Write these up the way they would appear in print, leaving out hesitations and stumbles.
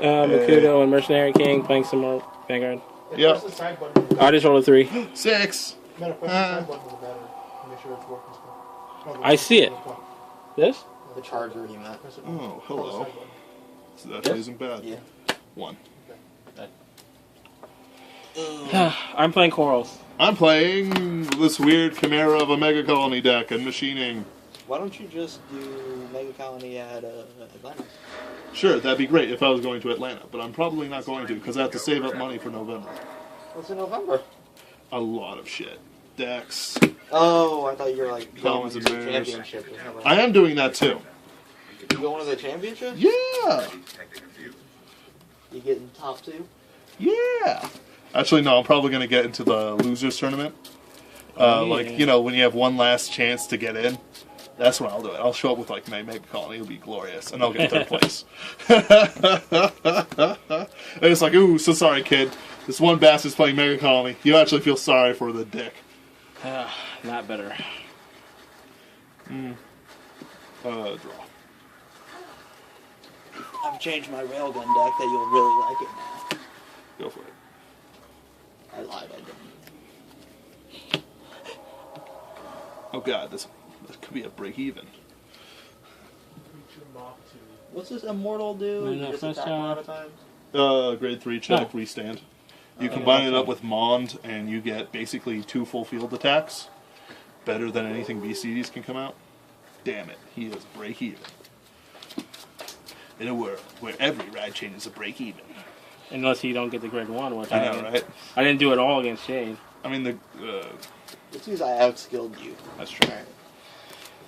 Makuto and Mercenary King playing some more Vanguard. Yep. I just rolled a 3. 6. I see it. This? The charger he meant. Oh, hello. So that actually isn't bad. Yeah. 1. I'm playing Corals. I'm playing this weird chimera of a Megacolony deck and machining. Why don't you just do Megacolony at Atlanta? Sure, that'd be great if I was going to Atlanta, but I'm probably not going to because I have to save up money for November. What's in November? A lot of shit. Decks. Oh, I thought you were like going Commons to and the rares. championship. Or something. I am doing that too. You going to the championship? Yeah! You getting top 2? Yeah! Actually, no, I'm probably going to get into the losers tournament. Like, you know, when you have one last chance to get in. That's when I'll do it. I'll show up with, like, my Megacolony. It'll be glorious. And I'll get 3rd place. And it's like, ooh, so sorry, kid. This one bastard's playing Megacolony. You actually feel sorry for the dick. Not better. Draw. I've changed my railgun deck that you'll really like it now. Go for it. I lied, I didn't. Oh god, this could be a break even. What's this immortal do? No, Just first attack a time. lot of times? Grade 3 check, restand. You combine it up with Mond, and you get basically 2 full field attacks. Better than anything BCDs can come out. Damn it, he is break even. In a world where every ride chain is a break even. Unless you don't get the grade 1, which I know, right? I didn't do it all against Shade. I mean, It's because I outskilled you. That's true. Right.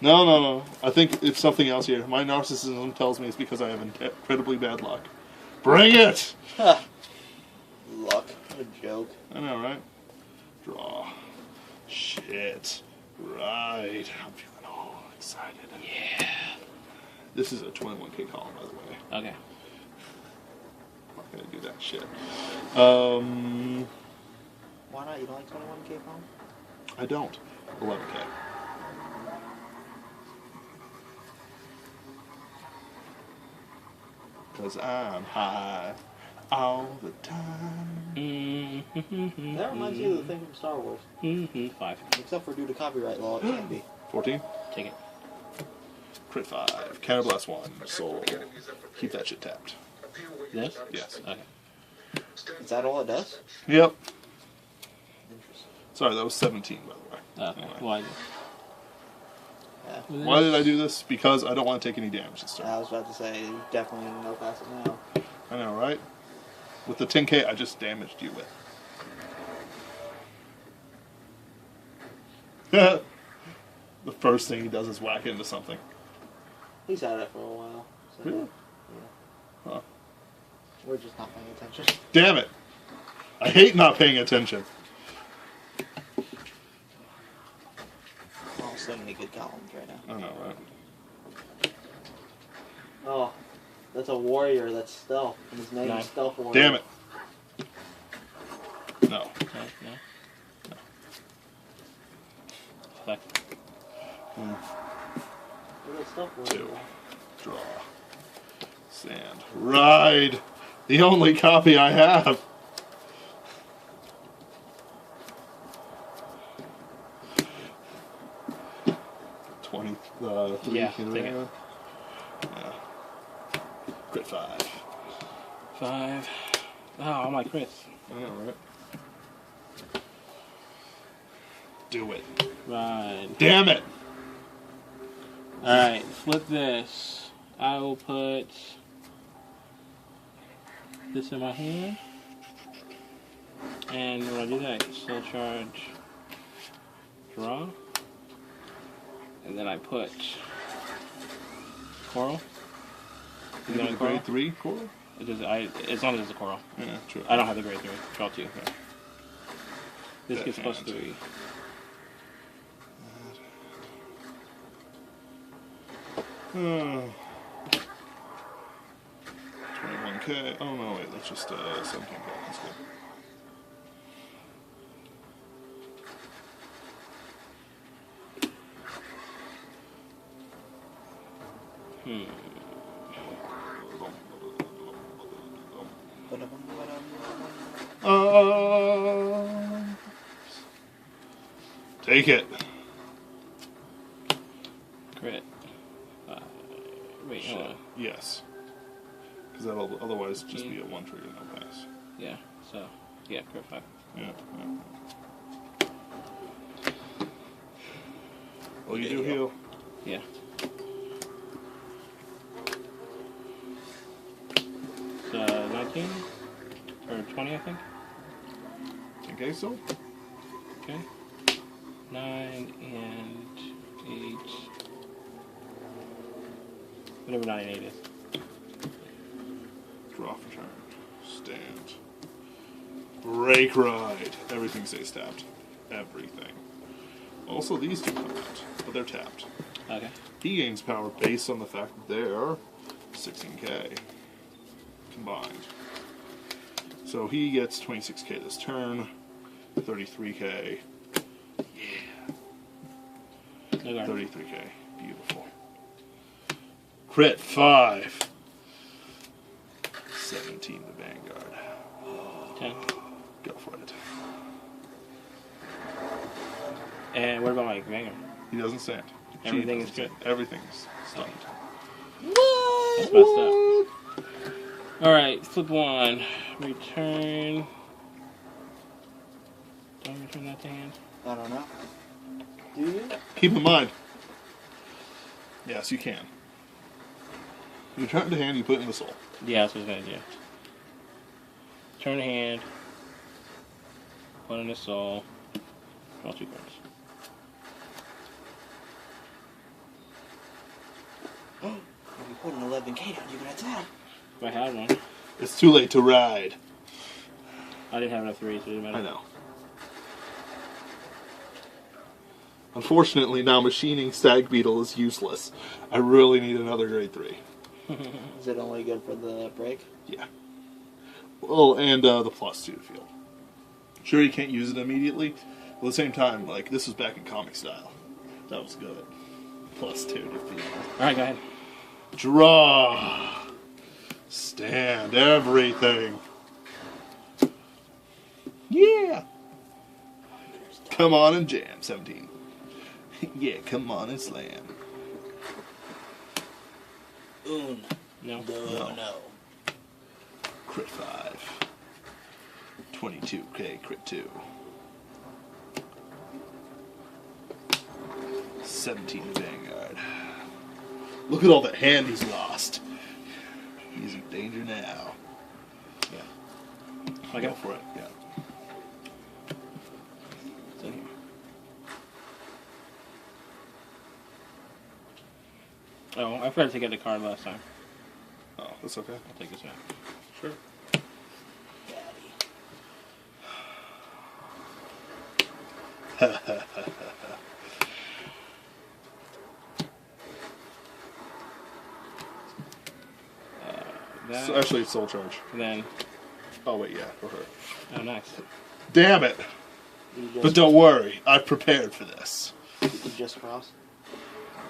No. I think it's something else here. My narcissism tells me it's because I have incredibly bad luck. Bring it! Luck. What a joke. I know, right? Draw. Shit. Right. I'm feeling all excited. Yeah. This is a 21k column, by the way. Okay. I'm not gonna do that shit. Why not? You don't like 21k phone? I don't. 11k. Because I'm high all the time. That reminds me of the thing from Star Wars. 5. Except for due to copyright law, it can't be. 14. Take it. Crit 5. Counterblast 1. Soul. Keep that shit tapped. This? Yes. Okay. Is that all it does? Yep. Interesting. Sorry, that was 17, by the way. Okay. Anyway. Why? Yeah. Why did I do this? Because I don't want to take any damage this turn. I was about to say, you definitely know past it now. I know, right? With the 10k, I just damaged you with. The first thing he does is whack into something. He's had it for a while. So, Really? yeah. Huh. We're just not paying attention. Damn it! I hate not paying attention. Oh, so many good columns right now. I know, right? Oh, that's a warrior that's stealth. And his name is Stealth Warrior. Damn it! No. Okay, no. Fuck. Look at Stealth Warrior. 2. Draw. Sand. Ride! The only copy I have! Three. Yeah, take it. Yeah. Crit 5. 5. Oh, all my crits. I know, right? Do it. Right. Damn it! Alright, flip this. I will put this in my hand. And when I do that, still charge, draw. And then I put coral. You got a grade 3 coral? It does, as long as it's a coral. Yeah, true. I don't have the grade 3. Draw 2. This That gets plus counts. 3. Uh, 21k. Oh no, wait, that's just 17k. That's good. Take it. Crit. Wait, hold on. Yes. Because that'll otherwise just be a 1 trigger, no pass. Yeah, so, yeah, crit 5. Yeah. Well, you do heal. Yeah. So, 19? Or 20, I think? Okay, so? Okay. 9 and 8. Whatever 9 and 8 is. Draw for turn. Stand. Break ride. Everything stays tapped. Everything. Also, these two come out, but they're tapped. Okay. He gains power based on the fact that they're 16k combined. So he gets 26k this turn, 33k. Yeah. 33k. Beautiful. Crit 5. 17 the Vanguard. 10. Go for it. And what about my Vanguard? He doesn't stand. Everything She is good. doesn't stand. Everything's stunned. That's messed up. Alright, flip 1. Return. Don't return that to hand. I don't know. Do you? Keep in mind. Yes, you can. You return it to hand, you put it in the soul. Yeah, that's what I was gonna do. Turn hand. Put in the soul. Draw 2 cards. Oh, you put an 11k down, you can attack. If I had one. It's too late to ride. I didn't have enough 3s, so it didn't matter. I know. Unfortunately, now machining Stag Beetle is useless. I really need another grade 3. Is it only good for the break? Yeah. Well, and the +2 to field. Sure, you can't use it immediately, but at the same time, like, this was back in comic style. That was good. +2 to field. Alright, go ahead. Draw. Stand. Everything. Yeah. Come on and jam. 17. Yeah, come on and slam. No. No. Crit 5. 22k, crit 2. 17 Vanguard. Look at all that hand he's lost. He's in danger now. Yeah. I go for it, yeah. It's in here. Oh, I forgot to get the card last time. Oh, that's okay. I'll take this back. Sure. That, So actually, it's soul charge. and then, Oh, wait, yeah, for her. oh, nice. Damn it! You But just, don't worry, I've prepared for this. you just cross.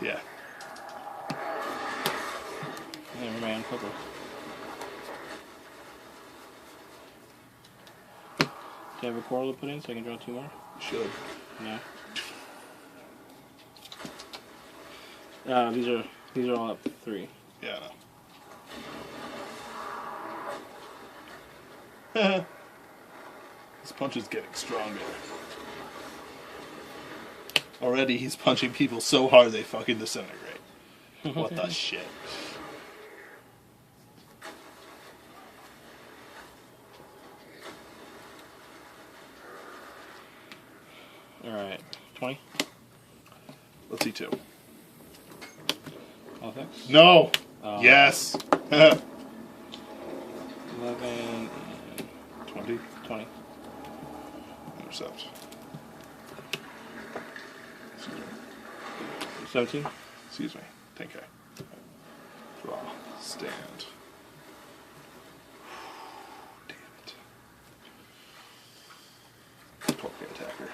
Yeah. Never mind, flipper. Do you have a coral to put in so I can draw 2 more? Should. No. These are all up 3. Yeah, I know. His punch is getting stronger. Already he's punching people so hard they fucking disintegrate. What the shit? Alright, 20. Let's see 2. All effects? No! Oh. Yes! 11 and 20. 20. Intercept. 17. Excuse me. 10k. Draw. Stand. Damn it. 12k attacker.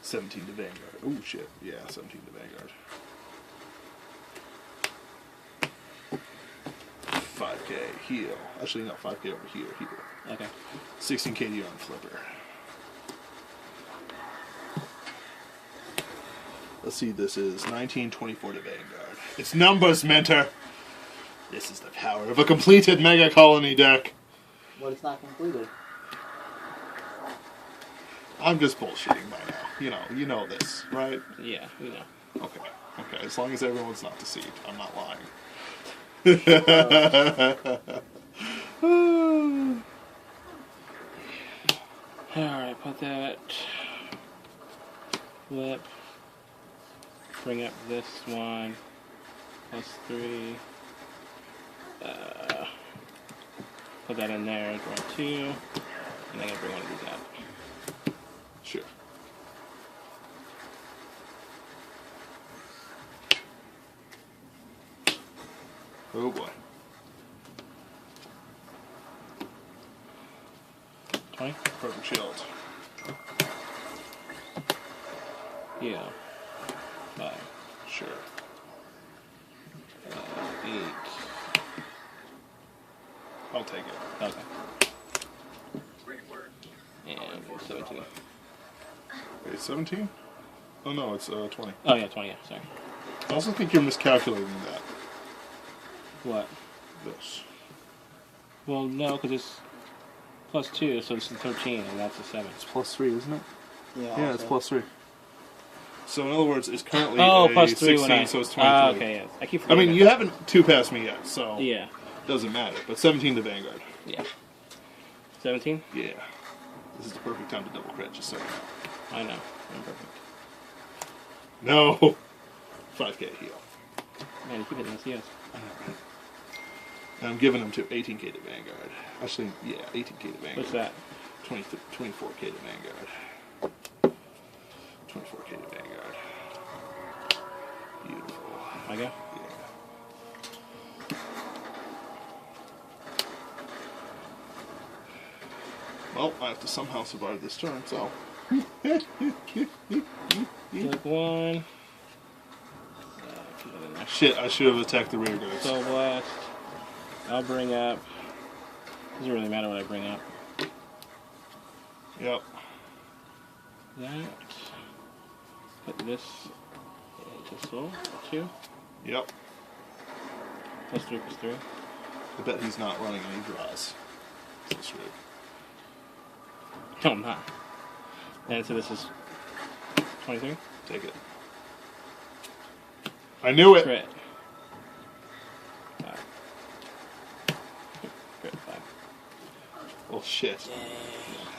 17 to Vanguard. Oh shit. Yeah, 17 to Vanguard. 5k 5k heal. Actually, no, 5k over here, heal. Okay. 16k to you on Flipper. Let's see, this is 1924 to Vanguard. It's numbers, Mentor! This is the power of a completed Mega Colony deck. But it's not completed. I'm just bullshitting by now. You know this, right? Yeah, we know. Okay. Okay, as long as everyone's not deceived, I'm not lying. Alright, put that. Flip. Bring up this one. +3. Put that in there, draw 2. And I'm going to bring one of these out. Sure. Oh boy. 20? Perfect shield. Yeah. 5. Sure. 8. I'll take it. Okay. And 17. Wait, 17? Oh no, it's 20. Oh yeah, 20, yeah, sorry. I also think you're miscalculating that. What? This. Well, no, because it's +2, so this is 13, and that's a 7. It's +3, isn't it? Yeah, it's +3. So in other words, it's currently Oh, a +3 16, when I... so it's 23. Okay, yeah. I keep I forgetting mean, that. you haven't 2-passed me yet, so Yeah, it doesn't matter. But 17 to Vanguard. yeah. 17? Yeah. This is the perfect time to double crit, just so you know. I know. I'm perfect. No! 5k heal. Man, you keep hitting this, yes. And I'm giving them to 18k to Vanguard. Actually, yeah, 18k to Vanguard. What's that? 24k to Vanguard. 24k to Vanguard. Beautiful. I go? Yeah. Well, I have to somehow survive this turn, so. Take 1. Put that in there. Shit, I should have attacked the rear guards. So blast. I'll bring up... Doesn't really matter what I bring up. Yep. That. Put this into soul. 2. Yep. +3/+3. I bet he's not running any draws. So screwed. No, I'm not. And so this is 23. Take it. I knew it! Crit. 5. Crit 5. Well, shit.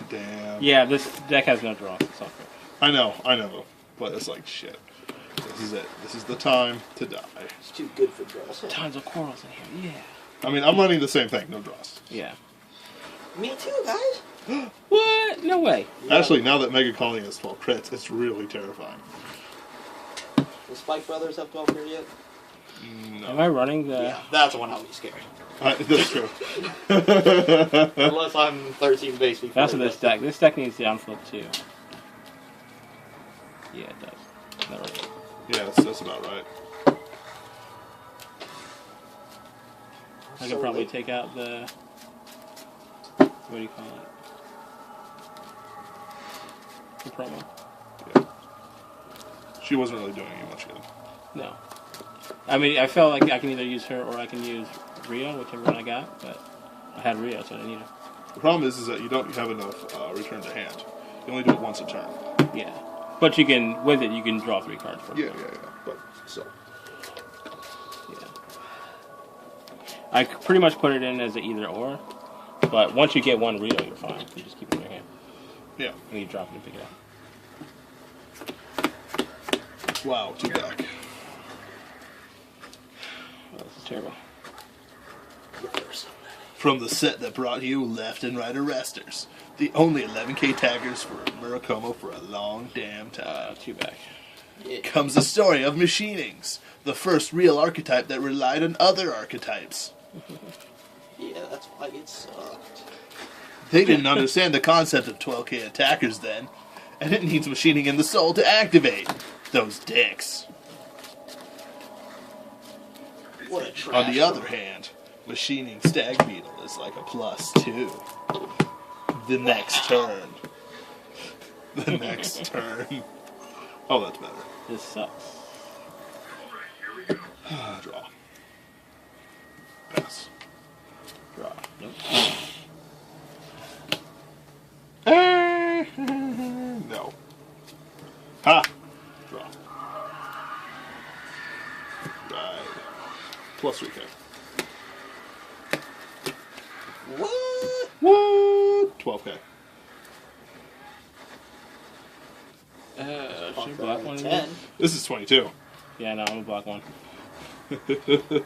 Damn. Yeah, this deck has no draws. It's all crit. I know. But it's like, shit. This is it. This is the time to die. It's too good for draws. Tons of corals in here. Yeah. I mean, I'm running the same thing. No draws. Yeah. Me too, guys. What? No way. Yeah. Actually, now that Megacolony has 12 crits, it's really terrifying. The Spike Brothers have 12 here yet? No. Am I running the... Yeah, that's when I'll be scared. That's true. Unless I'm 13 base before. That's what this deck. This deck needs down flip too. Yeah, it does. Never. Yeah, that's about right. I could probably take out the... What do you call it? The promo. Yeah. She wasn't really doing you much good. No. I mean, I felt like I can either use her or I can use Rio, whichever one I got, but I had Rio, so I didn't need her. The problem is that you don't have enough return to hand. You only do it once a turn. Yeah. But you can, with it, you can draw 3 cards for it. Yeah. But, so. Yeah. I pretty much put it in as an either or, but once you get one Rio, you're fine. You just keep it in your hand. Yeah. And you drop it and pick it up. Wow, 2 back. Oh, this is terrible. From the set that brought you Left and Right Arresters, the only 11k taggers for Murakumo for a long damn time. 2 back. Yeah. Comes the story of machinings, the first real archetype that relied on other archetypes. Yeah, that's why it sucked. They didn't understand the concept of 12k attackers then, and it needs machining in the soul to activate. Those dicks. What a trash. On the other hand, Machining Stag Beetle is like a +2. The next turn. The next turn. Oh, that's better. This sucks. Draw. Pass. Draw. Nope. No. Ha! Draw. Right. +3K. What? What? 12K. Should we block one of 10. these? This is 22. Yeah, no, I'm gonna block one.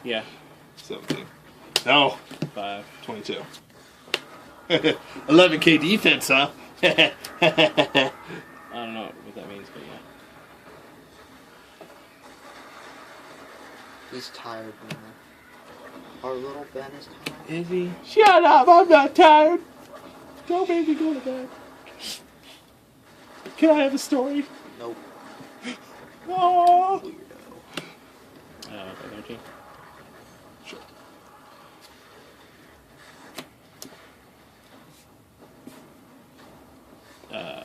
Yeah. 17. No. 5. 22. 11K defense, huh? I don't know what that means, but yeah. He's tired, man. Our little Ben is tired. Is he? Shut up, I'm not tired. Don't make me go to bed. Can I have a story? Nope. Oh. Weirdo. Okay, 13. Sure. Uh,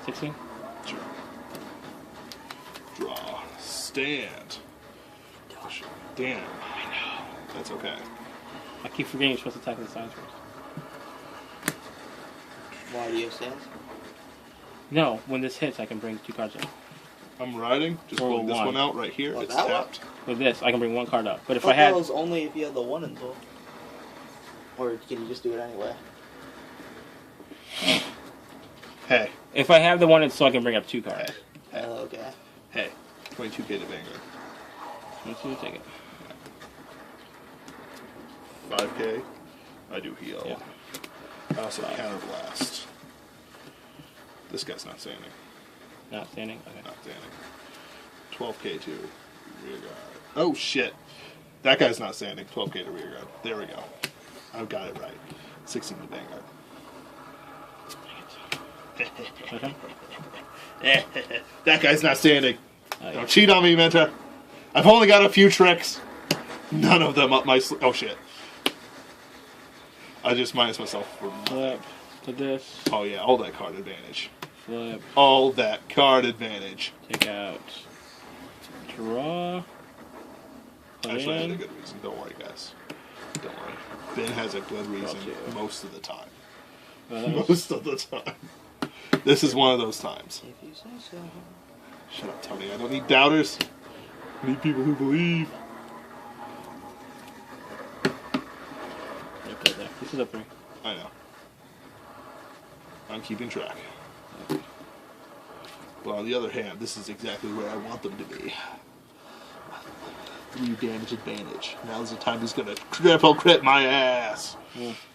16. Sure. Draw. Stand. Damn. I know. That's okay. I keep forgetting you're supposed to attack the sides first. Why do you have stance? No, when this hits, I can bring 2 cards up. I'm riding. Just Or pulling this one. one out right here. Oh, It's that one? tapped. With this, I can bring 1 card up. But if I I had... that was only if you had the 1 until. Or can you just do it anyway? Hey. If I have the 1 so I can bring up 2 cards. Hey. Okay. Hey. 22K to Vanguard. Let's see, take it. 5K. I do heal. Yeah. I also counterblast. This guy's not standing. Not standing? Okay. Not standing. 12K to rear guard. Oh shit. That guy's not standing. 12K to rear guard. There we go. I've got it right. 16 to Vanguard. Okay. That guy's not standing. Yeah. Don't cheat on me, Mentor. I've only got a few tricks. None of them up my sleeve. Oh shit. I just minus myself for... Flip to this. Oh yeah, all that card advantage. Flip. All that card advantage. Take out. Draw. Put Actually, I had a in. good reason. Don't worry, guys. Don't worry. Ben has a good reason too. most of the time. Well, that was- Most of the time. This is one of those times. If you say so. Shut up, Tony. I don't need doubters. I need people who believe. Okay, there. This is a 3. I know. I'm keeping track. But on the other hand, this is exactly where I want them to be. 3 damage advantage. Now's the time he's gonna triple crit my ass.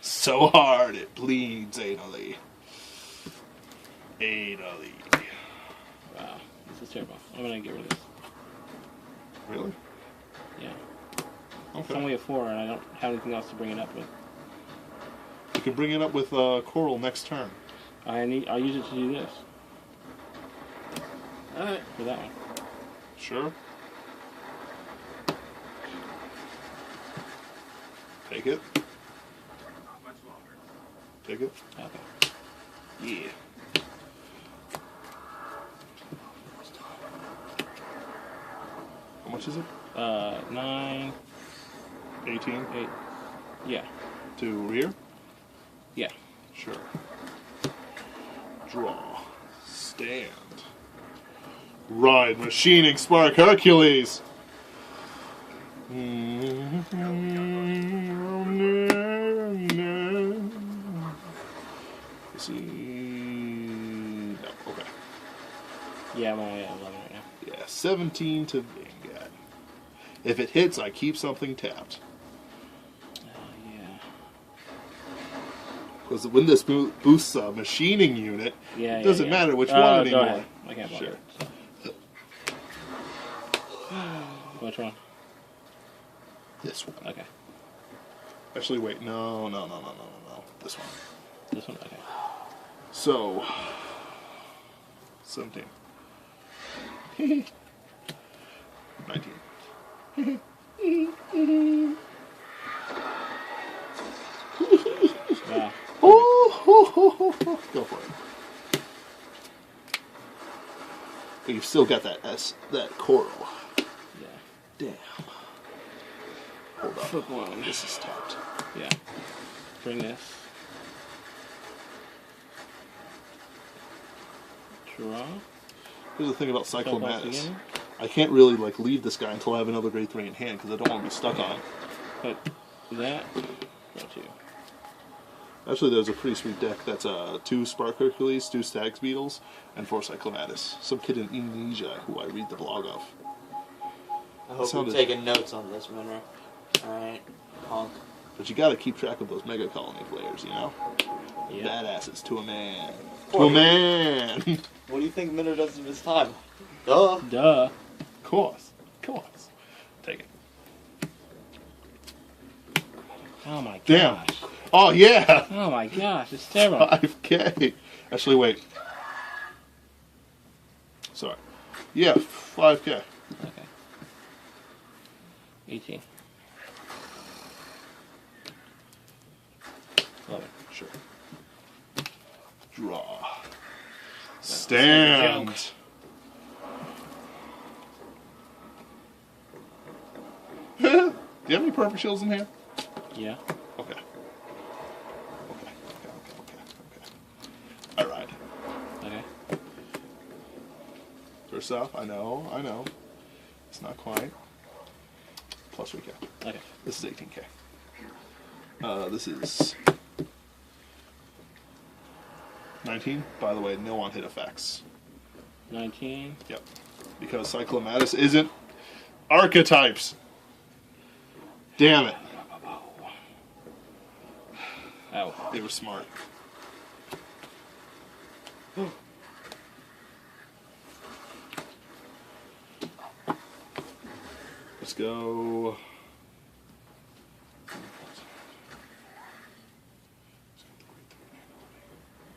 So hard it bleeds anally. Anally. Wow. This is terrible. I'm gonna get rid of this. Really? Yeah. It's Okay. only a 4 and I don't have anything else to bring it up with. You can bring it up with Coral next turn. I'll use it to do this. Alright. For that one. Sure. Take it. Take it. Okay. Yeah. How much is it? 9, 18 8. Yeah. to rear? Yeah. Sure. Draw. Stand. Ride. Machining Spark Hercules. See. No. Okay. Yeah, I'm only at 11 right now. Yeah. 17 to Vanguard. If it hits, I keep something tapped. Yeah. Because when this boosts a machining unit, Yeah, it doesn't yeah. matter which Go one anymore. ahead. I can't block Sure. it. Which one? This one. Okay. Actually, wait. No. This one. This one? Okay. So, 17. 19. you've still got that coral. Yeah. Damn. Hold on. Flip one. This is tapped. Yeah. Bring this. Draw. Here's the thing about Step Cyclomatus. again. I can't really like leave this guy until I have another grade 3 in hand because I don't want to be stuck on him. Put that. Draw 2. Actually, there's a pretty sweet deck that's 2 Spark Hercules, 2 Stags Beetles, and 4 Cyclomatus. Some kid in Indonesia who I read the blog of. I hope you're taking notes on this, Monroe. Alright, honk. But you gotta keep track of those Megacolony players, you know? Yeah. Badasses to a man. To What? a man! What do you think Minnow does in his time? Duh. Duh. Of course. Of course. Take it. Oh my Damn. gosh. Oh, yeah! Oh my gosh, it's terrible. 5K. Actually, wait. Sorry. Yeah, 5K. Okay. 18. 11. Sure. Draw. Stand. Do you have any perfect shields in here? Yeah. Okay. Okay. Alright. Okay. First off, I know. It's not quite. Plus 3K. Okay. This is 18K. This is 19. By the way, no on hit effects. 19. Yep. Because Cyclomatus isn't archetypes. Damn it. Ow. They were smart. Let's go.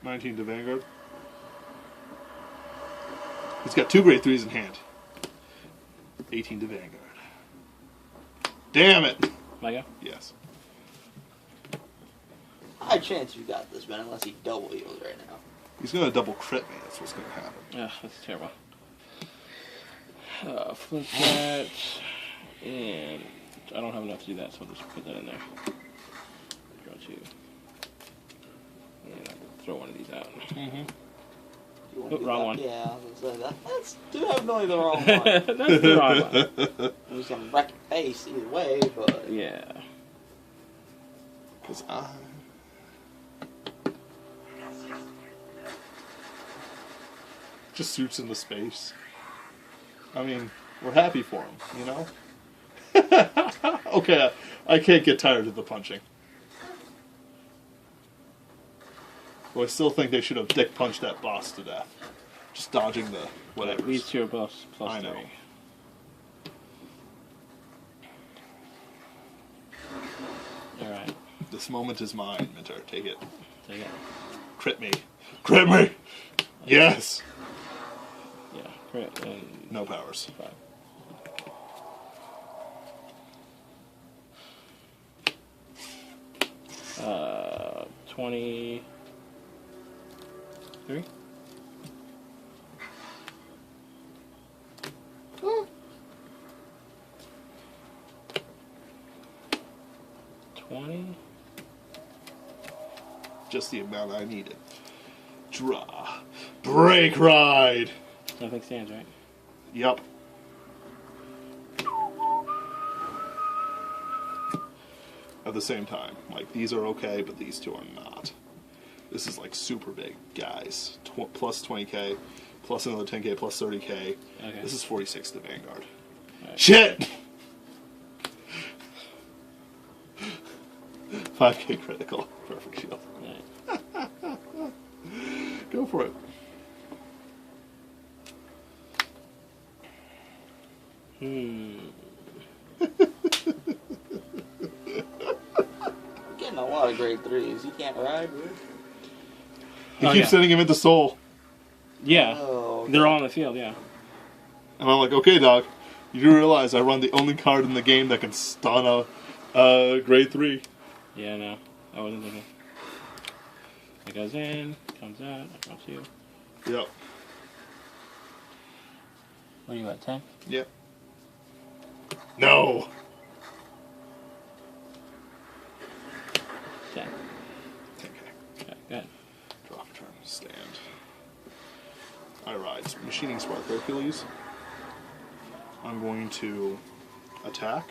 19 to Vanguard. He's got 2 grade 3s in hand. 18 to Vanguard. Damn it! My go? Yes. High chance you got this, man, unless he double heals right now. He's gonna double crit me. That's what's gonna happen. Ugh, that's terrible. Flip that. And I don't have enough to do that, so I'll just put that in there. Draw 2. And I'll throw one of these out. Mm-hmm. You wanna Oh, do wrong that? one. Yeah, I was gonna say that. That's definitely the wrong one. That's the wrong one. I'm just gonna wreck your face either way, but Yeah. Because I... just suits into space. I mean, we're happy for him, you know? Okay, I can't get tired of the punching. Well, I still think they should have dick punched that boss to death. Just dodging the whatever. These two are both plus I know. 3. Alright. This moment is mine, Minter. Take it. Take it. Crit me. Crit me! Yes! Yeah, crit and No powers. 5. Uh, 23. Oh. 20. Just the amount I needed. Draw. Break ride! Nothing stands, right? Yup. At the same time, like, these are okay, but these two are not. This is like super big, guys. Plus 20k, plus another 10k, plus 30k. Okay. This is 46 to Vanguard. Right. Shit! 5k critical. Perfect shield. Right. Go for it. getting a lot of grade 3s. You can't ride, dude. He Oh, keeps yeah. sending him into Soul. Yeah. Oh, okay. They're all on the field, yeah. And I'm like, okay, dog. You do realize I run the only card in the game that can stun a grade 3. Yeah, no. I wasn't thinking. It goes in, comes out, I draw 2. Yep. What are you at, 10? Yep. No! 10. 10k. Okay, good. Draw for turn. Stand. I ride Machining Spark Hercules. I'm going to attack.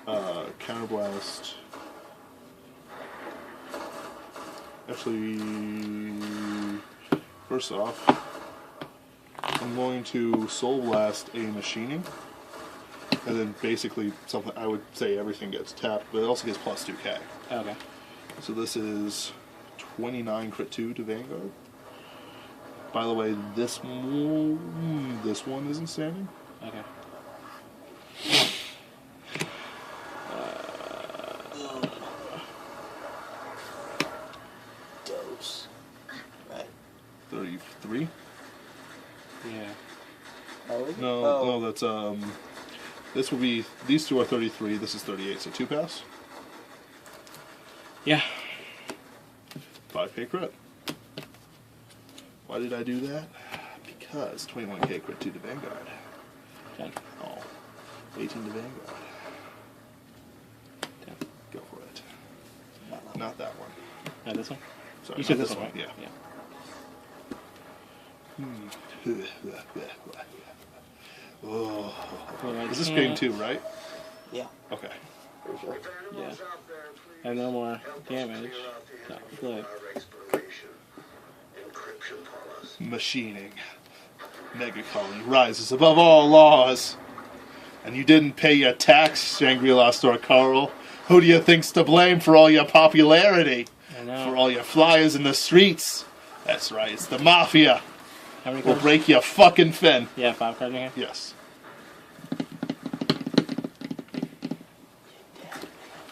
Counterblast. Actually, first off, I'm going to Soul Blast a Machining. And then basically, something I would say everything gets tapped, but it also gets plus 2k. Okay. So this is 29 crit 2 to Vanguard. By the way, this one isn't standing. Okay. Dose. Right. 33? Yeah. Oh, is it? No, that's this will be, these two are 33, this is 38, so 2 pass. Yeah. 5k crit. Why did I do that? Because 21k crit 2 to Vanguard. 10. Oh, 18 to Vanguard. 10. Go for it. Not that one. Yeah, this one? Sorry, You said not this one, right? Yeah. Oh. Is this game 2, right? Yeah, Okay. for sure. Yeah. And no more damage. No, good. Machining. Megacolony rises above all laws. And you didn't pay your tax, Shangri-La store Carl. Who do you think's to blame for all your popularity? I know. For all your flyers in the streets? That's right, it's the mafia. How many We'll cards? break your fucking fin. Yeah, 5 cards in here. Yes.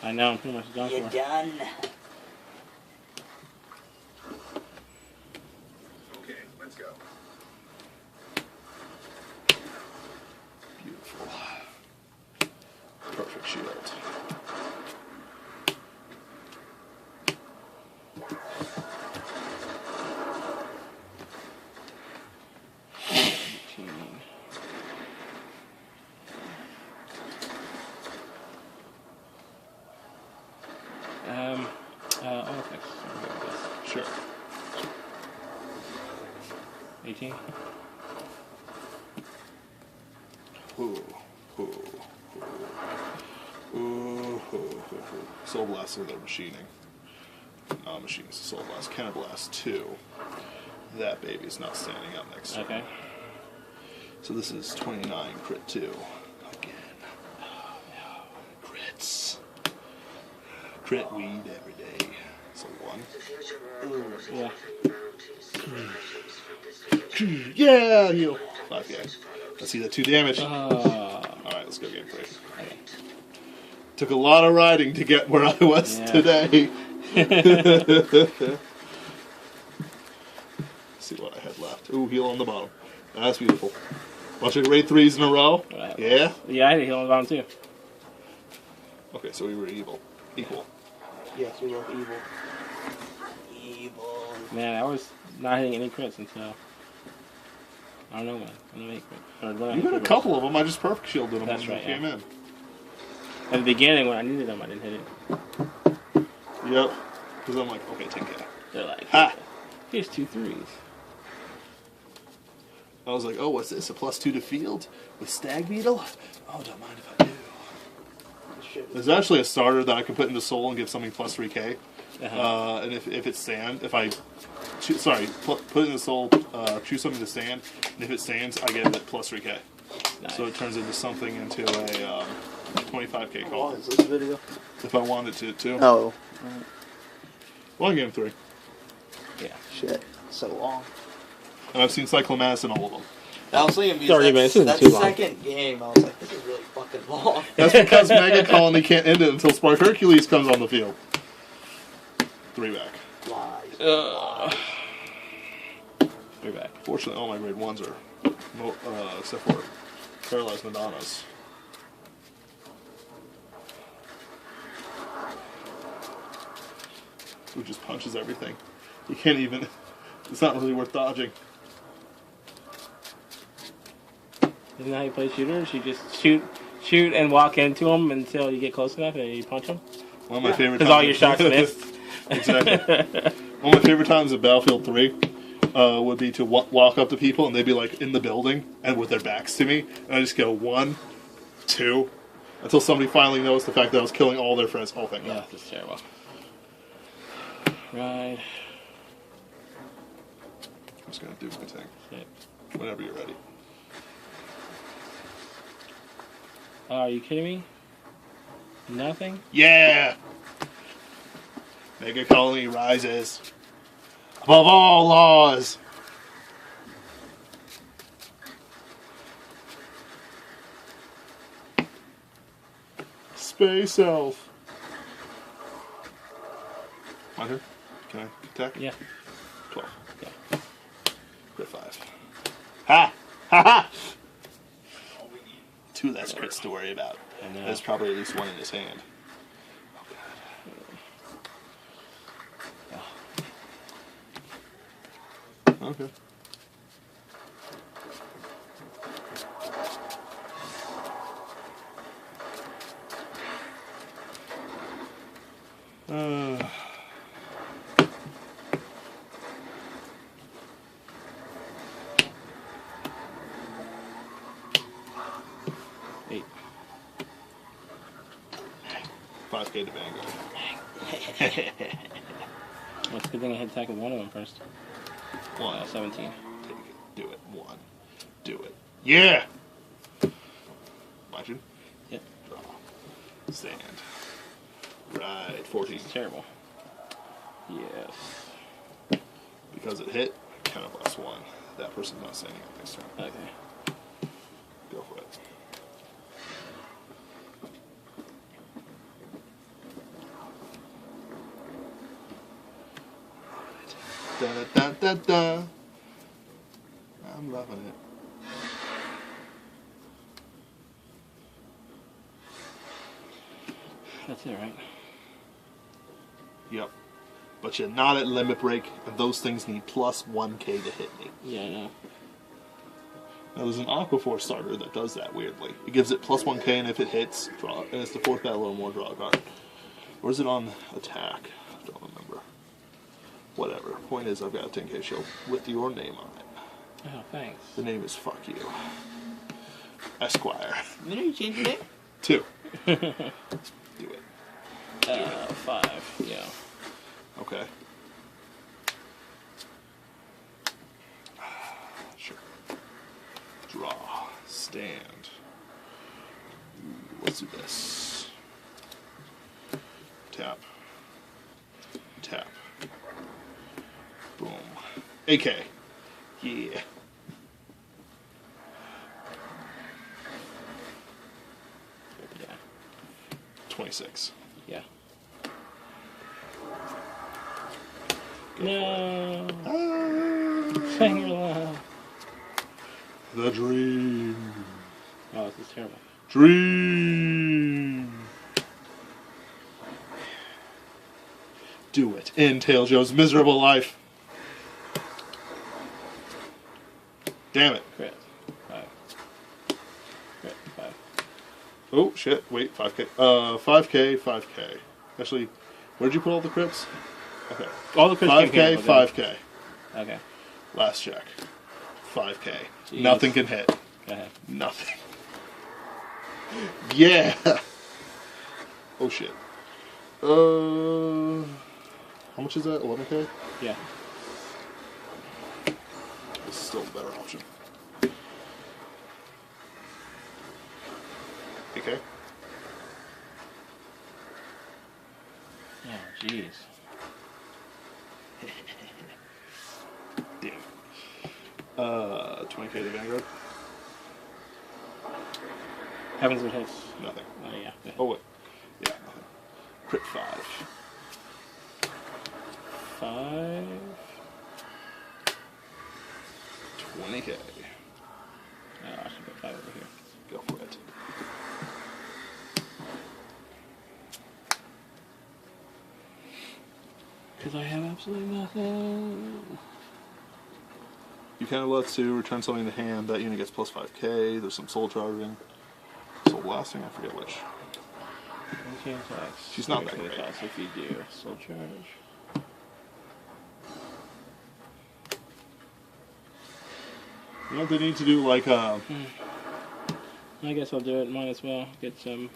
I know, I'm pretty much done You're for. done. Okay, let's go. Beautiful. Perfect shield. Oh, thanks. Sure. 18. Ooh. Soul Blast with their machining. Machining Soul Blast. Counterblast 2. That baby's not standing up next to Okay. So this is 29 crit 2. Again. Oh, no. Crits. Crit weed every day. So 1. Yeah. Yeah, heal. 5k. Let's see that 2 damage. Oh. Alright, let's go game 3. Okay. Took a lot of riding to get where I was Yeah. today. See what I had left. Ooh, heal on the bottom. That's beautiful. Bunch of grade 3s in a row. Right. Yeah? Yeah, I had a heal on the bottom too. Okay, so we were equal. Yes, we love evil. Evil. Man, I was not hitting any crits until I don't know when. I don't know any crits. Or when I You hit got a crits. couple of them. I just perfect shielded them That's when right, they came yeah. in. At the beginning, when I needed them, I didn't hit it. Yep. Because I'm like, okay, 10k. They're like, Ha! here's 2 3s. I was like, oh, what's this? A +2 to field with Stag Beetle? Oh, don't mind if I do. Shit. There's actually a starter that I can put into Soul and give something plus 3k. Uh-huh. And if it stands, if I put it in the Soul, choose something to stand, and if it stands, I give it plus 3k. Nice. So it turns into something into a 25k How call. long is this video? If I wanted to, too. Oh. Well, game 3. Yeah. Shit. So long. And I've seen Climactic in all of them. I was thinking 30 minutes isn't that too long. second game, I was like, this is really fucking long. That's because Megacolony can't end it until Spark Hercules comes on the field. 3 back. Lies. We're back. Fortunately, all my grade 1s are, except for Paralyzed Madonnas. Who just punches everything. You can't even, it's not really worth dodging. Isn't that how you play shooters? You just shoot and walk into them until you get close enough and you punch them? One of my favorite Because times. all your shots missed. Exactly. One of my favorite times in Battlefield 3 would be to walk up to people and they'd be like in the building and with their backs to me. And I just go 1, 2, until somebody finally noticed the fact that I was killing all their friends. Oh, thank Yeah, God. that's terrible. Right. I'm just going to do my thing. Shit. Whenever you're ready. Are you kidding me? Nothing? Yeah! Megacolony rises. Above all laws! Space Elf. My turn? Can I attack? Yeah. 12. Yeah. Crit 5. Ha! Ha ha! 2 less crits to worry about. I know. There's probably at least 1 in his hand. Okay. Uh, 8. 5k to Vanguard. Well, it's a good thing I had to tackle one of them first. 17. Take it. Do it. 1. Do it. Yeah! Imagine. Yep. Draw. Stand. Right. 14. It's terrible. Yes. Because it hit, kind of +1. That person's not standing up next turn. Okay. Go for it. Da da da da da. I'm loving it. That's it, right? Yep. But you're not at limit break, and those things need +1k to hit me. Yeah, I know. Now there's an Aquaforce starter that does that weirdly. It gives it +1k, and if it hits, draw. And it's the 4th battle or more, draw a card. Or is it on attack? I don't remember. Whatever. Point is, I've got a 10k shield with your name on it. Oh, thanks. The name is Fuck You. Esquire. When are you changing it? 2. Do it. 5. Yeah. Okay. Sure. Draw. Stand. Ooh, let's do this. Tap. Tap. Boom. AK. Yeah. Yeah. 26. Yeah. Go No. for it. Shangri-la. The dream. Oh, this is terrible. Dream. Do it. End Tailjoe's miserable life. Damn it. Crit. 5. Crit. 5. Oh, shit. Wait, 5k. 5k, 5k. Actually, where'd you put all the crits? Okay. All the crits 5k, 5k. Okay. Last check. 5k. Jeez. Nothing can hit. Go ahead. Nothing. Yeah! Oh, shit. How much is that? 11k? Yeah. This is still a better option. Okay. Oh, jeez. Damn. 20k to Vanguard? Happens with hits. Nothing. Oh, yeah. Go ahead. Oh, wait. Yeah, nothing. Crit 5. 5. 20k. Oh, I should put 5 over here. Go for it. Because I have absolutely nothing. You counterblast 2, return something to hand. That unit gets plus 5k. There's some soul charging. Soul blasting, I forget which. She's not that great. If you do soul charge. You know what they need to do, like, I guess I'll do it. Might as well get some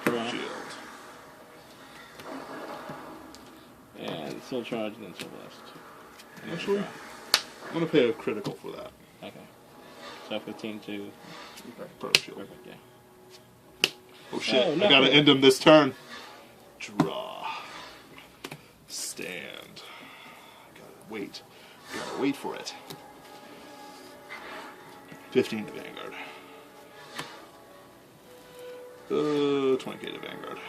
draw. shield. And soul charge and then soul blast. And Actually, I'm going to pay a critical for that. Okay. So 15 to... Pro shield. Perfect, yeah. Oh shit, Oh, I gotta end him this turn. Draw. Stand. Gotta wait. Gotta wait for it. 15 to Vanguard. 20k to Vanguard.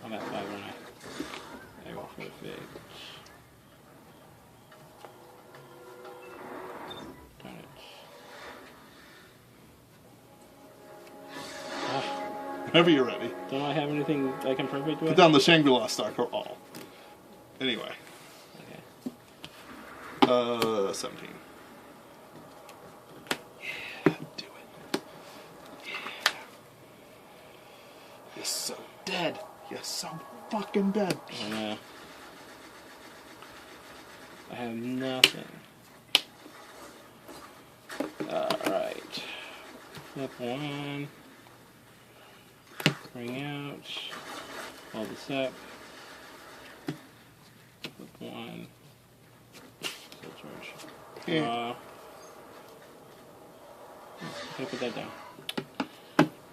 I'm at 5 when I go for the big. Darn it. Whenever you're ready. Don't I have anything I can perfect with? Put down the Shangri-La stock or all. Anyway. Okay. 17. Yeah, do it. Yeah. You're so dead. You're so fucking dead. I know. I have nothing. Alright. Flip 1. Bring out. Hold this up. Flip 1. Soul charge. Yeah. Okay, put that down.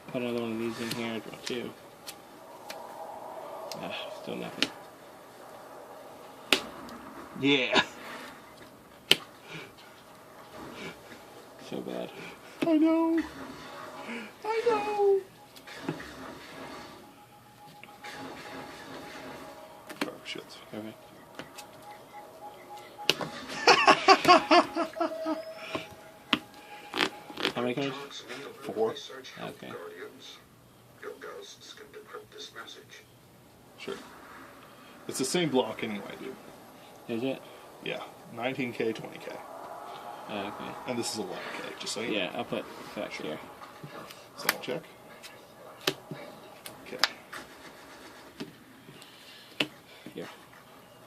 Put another one of these in here. Draw 2. Still nothing. Yeah. So bad. I know. I know. Oh shit. Perfect. How many cards? 4. Okay. Your ghosts can decrypt this message. Sure. It's the same block anyway, dude. Is it? Yeah. 19k, 20k. Okay. And this is 11k, just so you know. Yeah, I'll put facts here. Sound check. Okay. Here.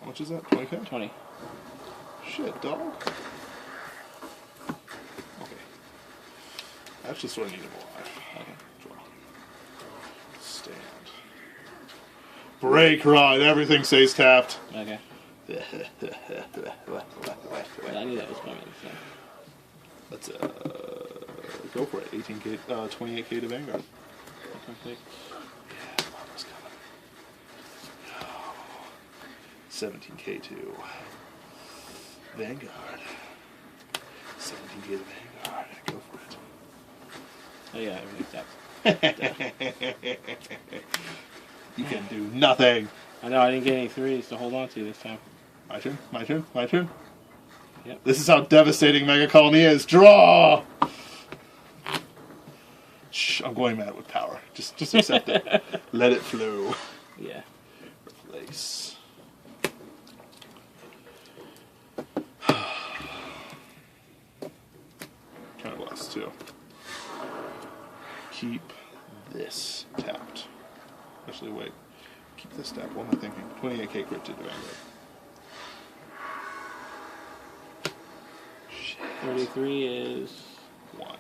How much is that? 20k? 20. Shit, dog. Okay. That's just what I need him alive. Okay. Draw. Stand. Break rod. Everything stays tapped. Okay. I knew that was coming, so. Let's go for it. 18k, 28k to Vanguard. Perfect. Yeah, mine was coming. 17k to Vanguard. 17k to Vanguard. Go for it. Oh yeah, everything's tapped. You can do nothing. I know, I didn't get any 3s to hold on to this time. My turn. My turn. My turn. Yep. This is how devastating Megacolony is. Draw. Shh, I'm going mad with power. Just accept it. Let it flow. Yeah. Replace. Counterblast too. Keep this tapped. Actually, wait. Keep this tapped. What am I thinking? 28k crit to Vanguard. Shit. 33 is 1.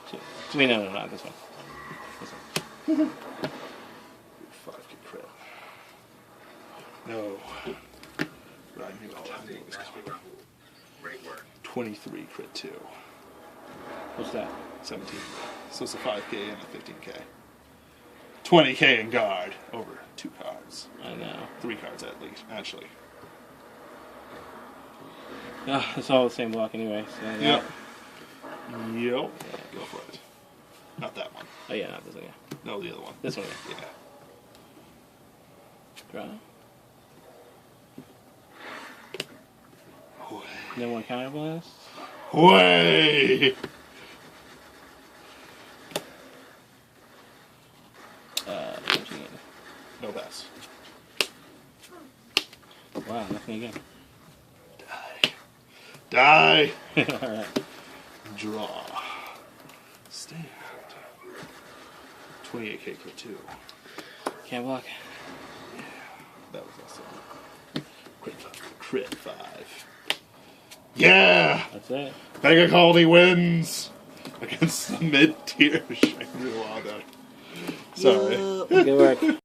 2. Wait, no, not this one. This one. 5k crit. No. Right, I knew what time it was coming. Great work. 23 crit 2. What's that? 17. So it's a 5k and a 15k. 20k in guard over 2 cards. I know. 3 cards at least, actually. It's all the same block anyway, so Yep. yeah. Yep. Go for it. Not that one. Oh yeah, not this one, yeah. No, the other one. This one, yeah. Yeah. Draw. Way. No more counterblast. Way. What you need? Nope. There you go. Die. Alright. Draw. Stand. 28k for 2. Can't block. That was awesome. Crit 5. Yeah! That's it. Megacolony wins against the mid-tier Shangri-La deck. Sorry. Good work.